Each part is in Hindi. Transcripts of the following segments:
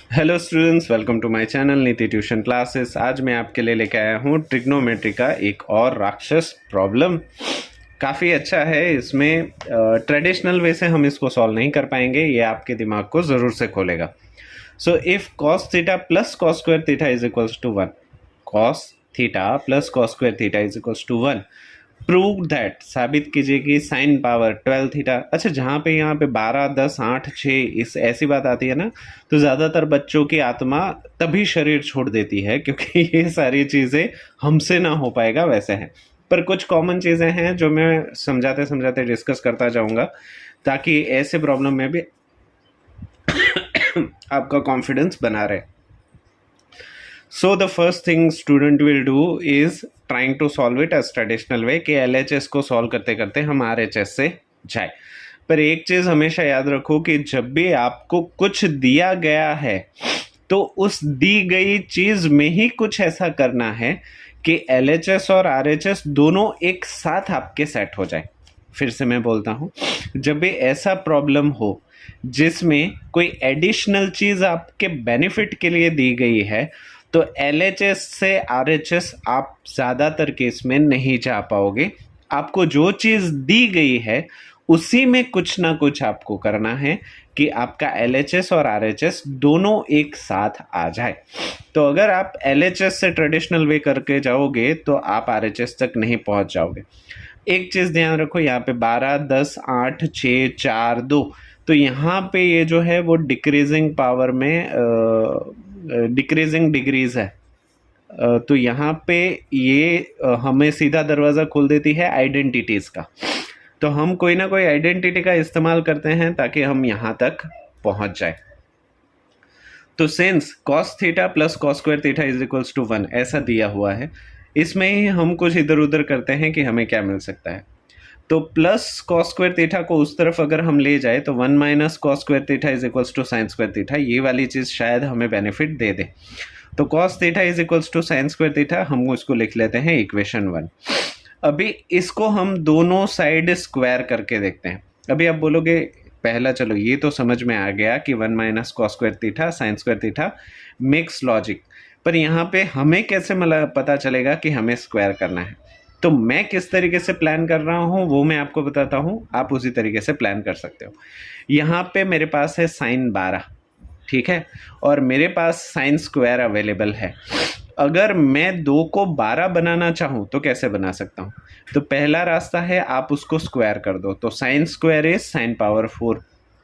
Hello students, welcome to my channel Niti tuition classes. आज मैं आपके लिए लेके आया हूँ ट्रिग्नोमेट्री का एक और राक्षस प्रॉब्लम। काफ़ी अच्छा है। इसमें ट्रेडिशनल वे से हम इसको सॉल्व नहीं कर पाएंगे, ये आपके दिमाग को ज़रूर से खोलेगा। So if cos theta plus cos square theta is equals to 1, cos theta plus cos square theta is equals to 1, prove that, साबित कीजिए कि साइन पावर 12 थीटा। अच्छा, जहाँ पे यहाँ पे 12, 10, 8, 6 इस ऐसी बात आती है ना, तो ज़्यादातर बच्चों की आत्मा तभी शरीर छोड़ देती है क्योंकि ये सारी चीज़ें हमसे ना हो पाएगा वैसे है। पर कुछ कॉमन चीज़ें हैं जो मैं समझाते समझाते डिस्कस करता जाऊँगा ताकि ऐसे प्रॉब्लम में भी आपका कॉन्फिडेंस बना रहे। So the first thing student will do is trying to solve it as traditional way कि LHS को solve करते करते हम RHS से जाए। पर एक चीज़ हमेशा याद रखो कि जब भी आपको कुछ दिया गया है तो उस दी गई चीज़ में ही कुछ ऐसा करना है कि LHS और RHS दोनों एक साथ आपके सेट हो जाए। फिर से मैं बोलता हूँ, जब भी ऐसा प्रॉब्लम हो जिसमें कोई एडिशनल चीज़ आपके बेनिफिट के लिए दी गई है तो LHS से RHS आप ज़्यादातर केस में नहीं जा पाओगे। आपको जो चीज़ दी गई है उसी में कुछ ना कुछ आपको करना है कि आपका LHS और RHS दोनों एक साथ आ जाए। तो अगर आप LHS से ट्रेडिशनल वे करके जाओगे तो आप RHS तक नहीं पहुंच जाओगे। एक चीज़ ध्यान रखो, यहाँ पे 12, 10, 8, 6, 4, 2, तो यहाँ पे ये जो है वो डिक्रीजिंग पावर में डिक्रीजिंग डिग्रीज है। तो यहाँ पे ये हमें सीधा दरवाज़ा खोल देती है आइडेंटिटीज़ का। तो हम कोई ना कोई आइडेंटिटी का इस्तेमाल करते हैं ताकि हम यहाँ तक पहुँच जाए। तो since cos theta plus cos square theta is equals to 1 ऐसा दिया हुआ है, इसमें ही हम कुछ इधर उधर करते हैं कि हमें क्या मिल सकता है। तो प्लस कॉस स्क्वायर थीटा को उस तरफ अगर हम ले जाए तो 1 minus cos square theta is equals to sine square theta, ये वाली चीज़ शायद हमें बेनिफिट दे दे। तो cos theta is equals to sine square theta, हम उसको लिख लेते हैं इक्वेशन 1। अभी इसको हम दोनों साइड स्क्वायर करके देखते हैं। अभी आप बोलोगे पहला, चलो ये तो समझ में आ गया कि 1 minus cos square theta sine square theta mix logic, पर यहाँ पे हमें कैसे पता चलेगा कि हमें स्क्वायर करना है। तो मैं किस तरीके से प्लान कर रहा हूँ वो मैं आपको बताता हूँ, आप उसी तरीके से प्लान कर सकते हो। यहाँ पे मेरे पास है साइन 12, ठीक है, और मेरे पास साइन स्क्वायर अवेलेबल है। अगर मैं 2 को 12 बनाना चाहूँ तो कैसे बना सकता हूँ? तो पहला रास्ता है आप उसको स्क्वायर कर दो, तो sine square is sine power 4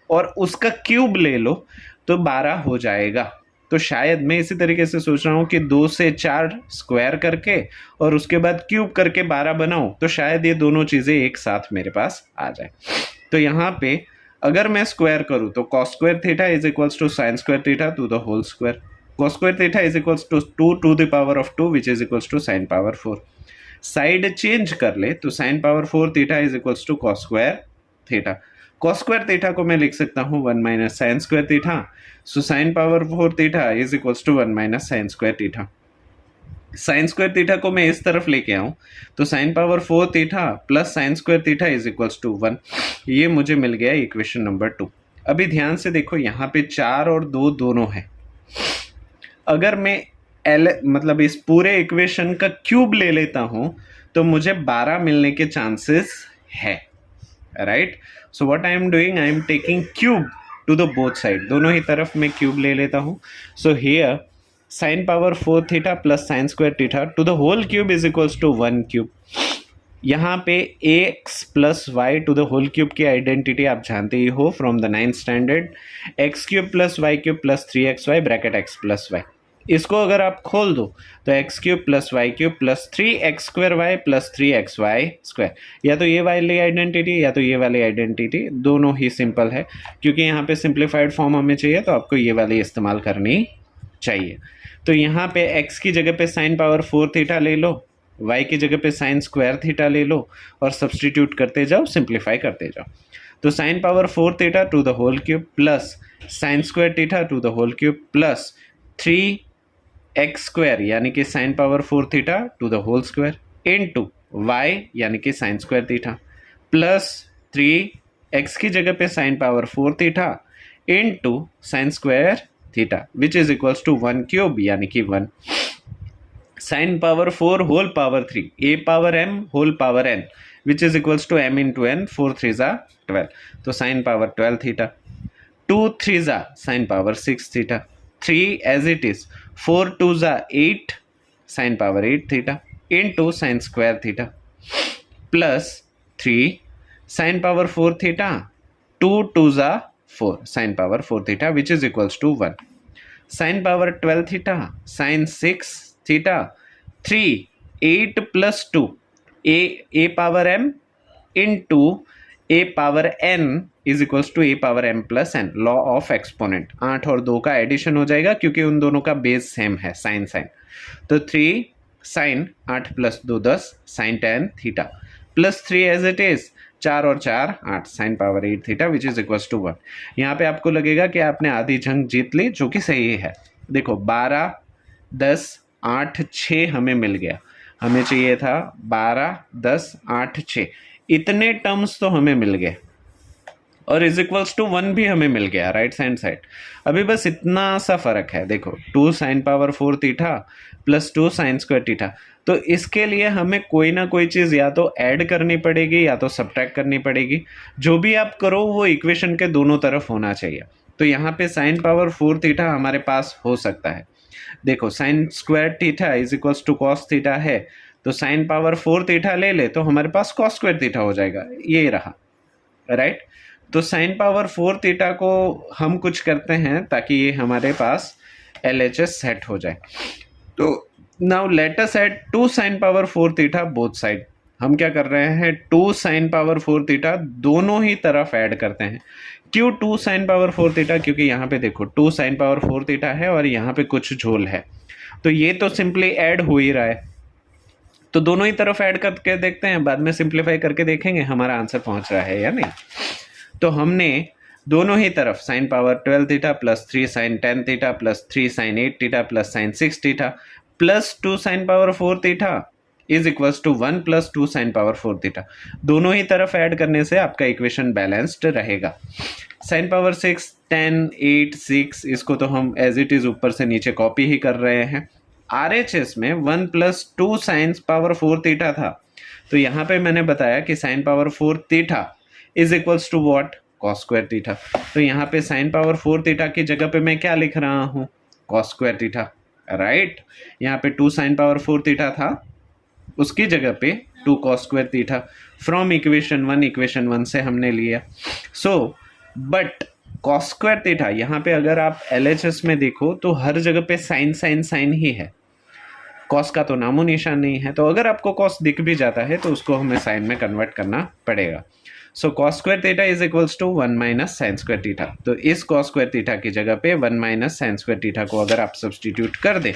और उसका क्यूब ले लो तो 12 हो जाएगा। तो शायद मैं इसी तरीके से सोच रहा हूँ कि 2 से 4 स्क्वायर करके और उसके बाद क्यूब करके 12 बनाऊँ, तो शायद ये दोनों चीज़ें एक साथ मेरे पास आ जाए। तो यहाँ पे अगर मैं स्क्वायर करूँ तो cos square theta is equals to sine square theta to the whole square, cos square theta is equals to 2 to the power of 2 which is equals to sin power 4। Side change कर ले तो sin power 4 theta is equals to cos square theta। cos square theta को मैं लिख सकता हूँ 1 minus sin square theta, so sin power 4 theta is equals to 1 minus sin square theta। Sine square theta को मैं इस तरफ लेके आऊँ तो sine power 4 theta plus sine square theta is equals to 1, ये मुझे मिल गया इक्वेशन नंबर 2। अभी ध्यान से देखो, यहाँ पे 4 और 2 दोनों है। अगर मैं मतलब इस पूरे इक्वेशन का क्यूब ले लेता हूं तो मुझे 12 मिलने के चांसेस है, right. So what I am doing, I am taking cube to the both side, दोनों ही तरफ मैं क्यूब ले लेता हूं। So here sine power 4 theta plus sine square theta to the whole cube is equals to 1 cube. यहाँ पे X plus Y to the whole cube की आइडेंटिटी आप जानते ही हो from the 9th standard, X cube plus Y cube plus 3xy bracket X plus Y. इसको अगर आप खोल दो तो X cube plus Y cube plus 3x square Y plus 3xy square, या तो ये वाली आइडेंटिटी या तो ये वाली आइडेंटिटी, दोनों ही सिंपल है। क्योंकि यहाँ पे सिंप्लीफाइड फॉर्म हमें चाहिए तो आपको ये वाली इस्तेमाल करनी चाहिए। तो यहाँ पे x की जगह पे साइन पावर 4 थीटा ले लो, y की जगह पे साइन स्क्वायर थीटा ले लो और सब्सटीट्यूट करते जाओ, सिंप्लीफाई करते जाओ। तो sine power 4 theta to the whole cube plus sine square theta to the whole cube plus 3x square यानी कि sine power 4 theta to the whole square into y यानी कि sign square theta plus 3x की जगह पे sine power 4 theta into sine square theta which is equals to 1 cube यानी कि 1 sine power 4 whole power 3 a power m whole power n which is equals to m into n 4 3 जा 12 तो साइन पावर 12 थीटा 2 3 जा sine power 6 theta 3 as it is 4 2 जा 8 sine power 8 theta into sine square theta plus 3 sine power 4 theta 2 2 जा 4 sine power 4 theta which is equals to 1 sine power 12 theta sine 6 theta 3 8 plus 2 a power m into a power n is equals to a power m plus n law of exponent 8 और 2 का एडिशन हो जाएगा क्योंकि उन दोनों का बेस सेम है साइन साइन तो 3 sine 8 plus 2 10 sine 10 theta plus 3 as it is 4 और 4 8 sine power 8 theta which is equals to 1 यहाँ पे आपको लगेगा कि आपने आधी जंग जीत ली जो कि सही है देखो 12 10 8 6 हमें मिल गया हमें चाहिए था 12 10 8 6 इतने टर्म्स तो हमें मिल गए और इज इक्वल्स टू 1 भी हमें मिल गया राइट हैंड साइड अभी बस इतना सा फर्क है देखो 2 sine power 4 theta plus 2 sine square theta तो इसके लिए हमें कोई ना कोई चीज़ या तो ऐड करनी पड़ेगी या तो सब्ट्रैक्ट करनी पड़ेगी जो भी आप करो वो इक्वेशन के दोनों तरफ होना चाहिए तो यहाँ पे साइन पावर 4 थीटा हमारे पास हो सकता है देखो sine square theta is equals to cos theta है तो साइन पावर 4 थीटा ले ले तो हमारे पास कॉस स्क्वायर थीटा हो जाएगा ये रहा राइट तो साइन पावर 4 थीटा को हम कुछ करते हैं ताकि ये हमारे पास LHS सेट हो जाए तो now let us add 2 sine power 4 theta both side हम क्या कर रहे हैं 2 साइन पावर 4 थीटा दोनों ही तरफ ऐड करते हैं क्यों 2 साइन पावर 4 थीटा क्योंकि यहाँ पे देखो 2 साइन पावर 4 थीटा है और यहाँ पे कुछ झोल है तो ये तो सिंपली ऐड हो ही रहा है तो दोनों ही तरफ ऐड करके देखते हैं बाद में सिंप्लीफाई करके देखेंगे हमारा आंसर पहुंच रहा है या नहीं तो हमने दोनों ही तरफ sine power 12 theta plus 3 sine 10 theta plus 3 sine 8 theta plus sine 6 theta plus 2 sine power 4 theta is equals to 1 plus 2 sine power 4 theta दोनों ही तरफ ऐड करने से आपका इक्वेशन बैलेंस्ड रहेगा साइन पावर 6 10 8 6 इसको तो हम एज इट इज ऊपर से नीचे कॉपी ही कर रहे हैं RHS में 1 प्लस 2 साइन पावर 4 थीटा था तो यहाँ पे मैंने बताया कि sine power 4 theta is equals to what cos square theta तो यहाँ पे साइन पावर 4 थीटा की जगह पे मैं क्या लिख रहा हूँ कॉस स्क्वायर थीटा राइट यहाँ पे 2 साइन पावर 4 थीटा था उसकी जगह पे 2 cos square theta from equation 1 से हमने लिया so but cos square theta यहाँ पे अगर आप LHS में देखो तो हर जगह पे साइन साइन साइन ही है कॉस का तो नामो निशान नहीं है तो अगर आपको कॉस दिख भी जाता है तो उसको हमें साइन में कन्वर्ट करना पड़ेगा so cos square theta is equals to 1 minus sine square theta तो इस कॉस स्क्वायर थीटा की जगह पे 1 माइनस साइन स्क्वायर थीटा को अगर आप सब्सटीट्यूट कर दे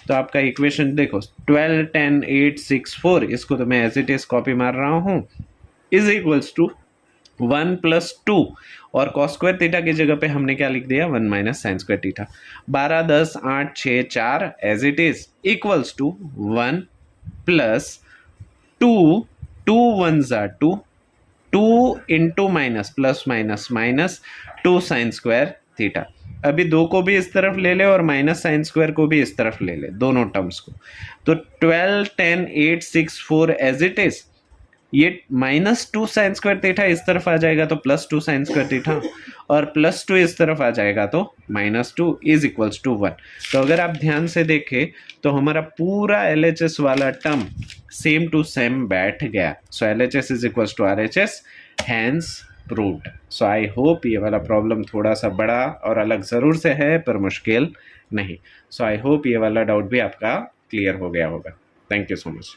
तो आपका इक्वेशन देखो 12 10 8 6 4 इसको तो मैं एज इट इज कॉपी मार रहा हूँ इज इक्वल्स टू 1 प्लस 2 और कॉस स्क्वायर थीटा की जगह पे हमने क्या लिख दिया 1 minus sine square theta 12 10 8 6 4 as it is equals to 1 plus 2 2 1 जा 2 2 into minus plus minus minus 2 sine square theta अभी 2 को भी इस तरफ ले ले और माइनस साइन स्क्वायर को भी इस तरफ ले ले दोनों टर्म्स को तो 12 10 8 6 4 एज इट इज ये माइनस 2 साइन स्क्वायर थीटा इस तरफ आ जाएगा तो प्लस 2 साइन स्क्वायर थीटा और प्लस 2 इस तरफ आ जाएगा तो माइनस 2 इज इक्वल्स टू 1 तो अगर आप ध्यान से देखें तो हमारा पूरा LHS वाला टर्म सेम टू सेम बैठ गया so LHS is equals to RHS hence proved so I hope ये वाला प्रॉब्लम थोड़ा सा बड़ा और अलग ज़रूर से है पर मुश्किल नहीं सो आई होप ये वाला डाउट भी आपका क्लियर हो गया होगा थैंक यू सो मच